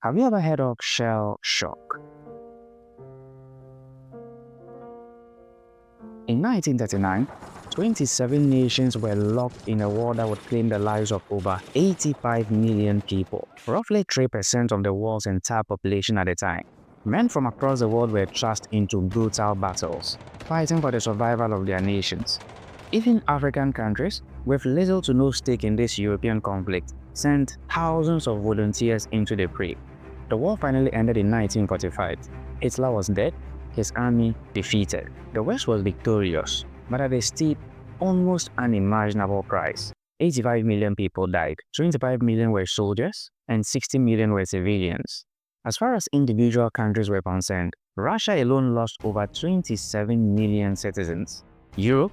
Have you ever heard of shell shock? In 1939, 27 nations were locked in a war that would claim the lives of over 85 million people, roughly 3% of the world's entire population at the time. Men from across the world were thrust into brutal battles, fighting for the survival of their nations. Even African countries, with little to no stake in this European conflict, sent thousands of volunteers into the fray. The war finally ended in 1945. Hitler was dead, his army defeated. The West was victorious, but at a steep, almost unimaginable price. 85 million people died, 25 million were soldiers, and 60 million were civilians. As far as individual countries were concerned, Russia alone lost over 27 million citizens. Europe,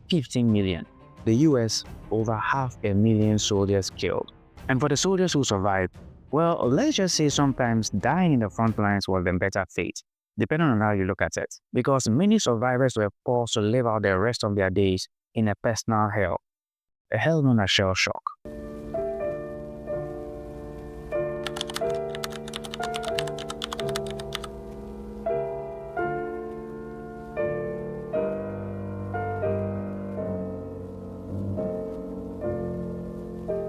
15 million. The US, over 500,000 soldiers killed. And for the soldiers who survived, well, let's just say sometimes dying in the front lines was the better fate, depending on how you look at it, because many survivors were forced to live out the rest of their days in a personal hell, a hell known as shell shock.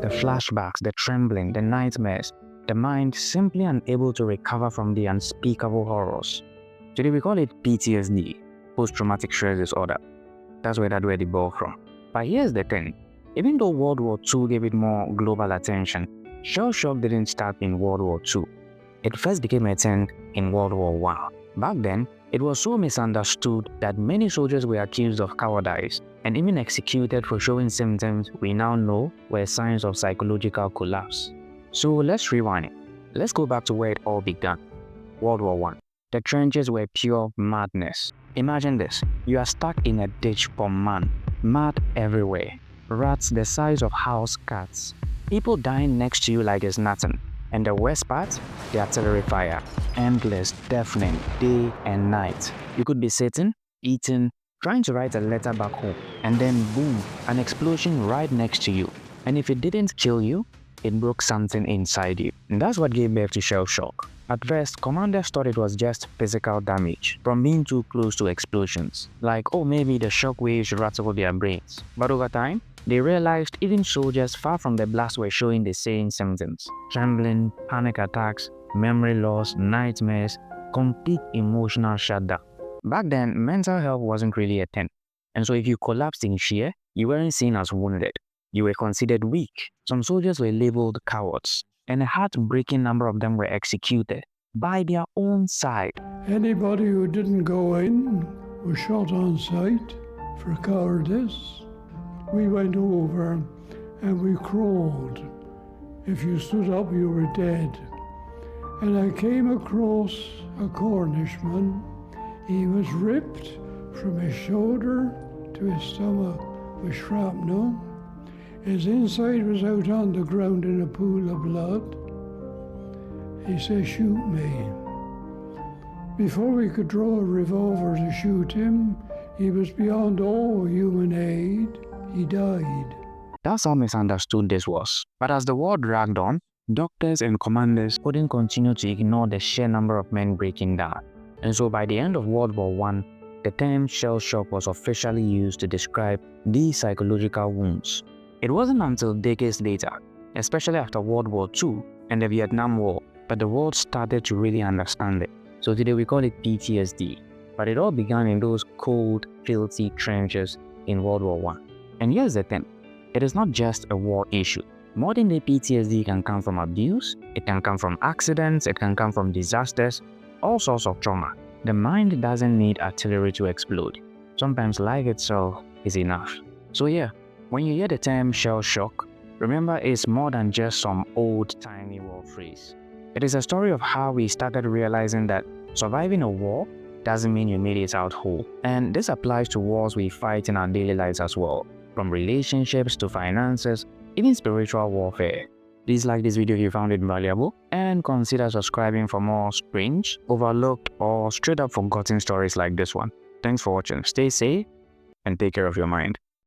The flashbacks, the trembling, the nightmares, the mind simply unable to recover from the unspeakable horrors. Today we call it PTSD, post-traumatic stress disorder. That's where that word evolved from. But here's the thing, even though World War II gave it more global attention, shell shock didn't start in World War II. It first became a thing in World War I. Back then, it was so misunderstood that many soldiers were accused of cowardice and even executed for showing symptoms we now know were signs of psychological collapse. So let's rewind it. Let's go back to where it all began. World War I. The trenches were pure madness. Imagine this. You are stuck in a ditch for months. Mud everywhere. Rats the size of house cats. People dying next to you like it's nothing. And the worst part? The artillery fire. Endless, deafening, day and night. You could be sitting, eating, trying to write a letter back home. And then boom, an explosion right next to you. And if it didn't kill you, it broke something inside you. And that's what gave birth to shell shock. At first, commanders thought it was just physical damage from being too close to explosions. Like, oh, maybe the shock waves rattled their brains. But over time, they realized even soldiers far from the blast were showing the same symptoms. Trembling, panic attacks, memory loss, nightmares, complete emotional shutdown. Back then, mental health wasn't really a thing. And so if you collapsed in fear, you weren't seen as wounded. You were considered weak. Some soldiers were labeled cowards, and a heartbreaking number of them were executed by their own side. Anybody who didn't go in was shot on sight for cowardice. We went over and we crawled. If you stood up, you were dead. And I came across a Cornishman. He was ripped from his shoulder to his stomach with shrapnel. His inside was out on the ground in a pool of blood. He said, "Shoot me." Before we could draw a revolver to shoot him, he was beyond all human aid. He died. That's how misunderstood this was. But as the war dragged on, doctors and commanders couldn't continue to ignore the sheer number of men breaking down. And so by the end of World War I, the term shell shock was officially used to describe these psychological wounds. It wasn't until decades later, especially after World War II and the Vietnam War, that the world started to really understand it. So today we call it PTSD. But it all began in those cold, filthy trenches in World War I. And here's the thing, it is not just a war issue. Modern day PTSD can come from abuse, it can come from accidents, it can come from disasters, all sorts of trauma. The mind doesn't need artillery to explode. Sometimes life itself is enough. So yeah, when you hear the term shell shock, remember it's more than just some old-timey war phrase. It is a story of how we started realizing that surviving a war doesn't mean you made it out whole. And this applies to wars we fight in our daily lives as well, from relationships to finances, even spiritual warfare. Please like this video if you found it valuable, and consider subscribing for more strange, overlooked, or straight up forgotten stories like this one. Thanks for watching. Stay safe and take care of your mind.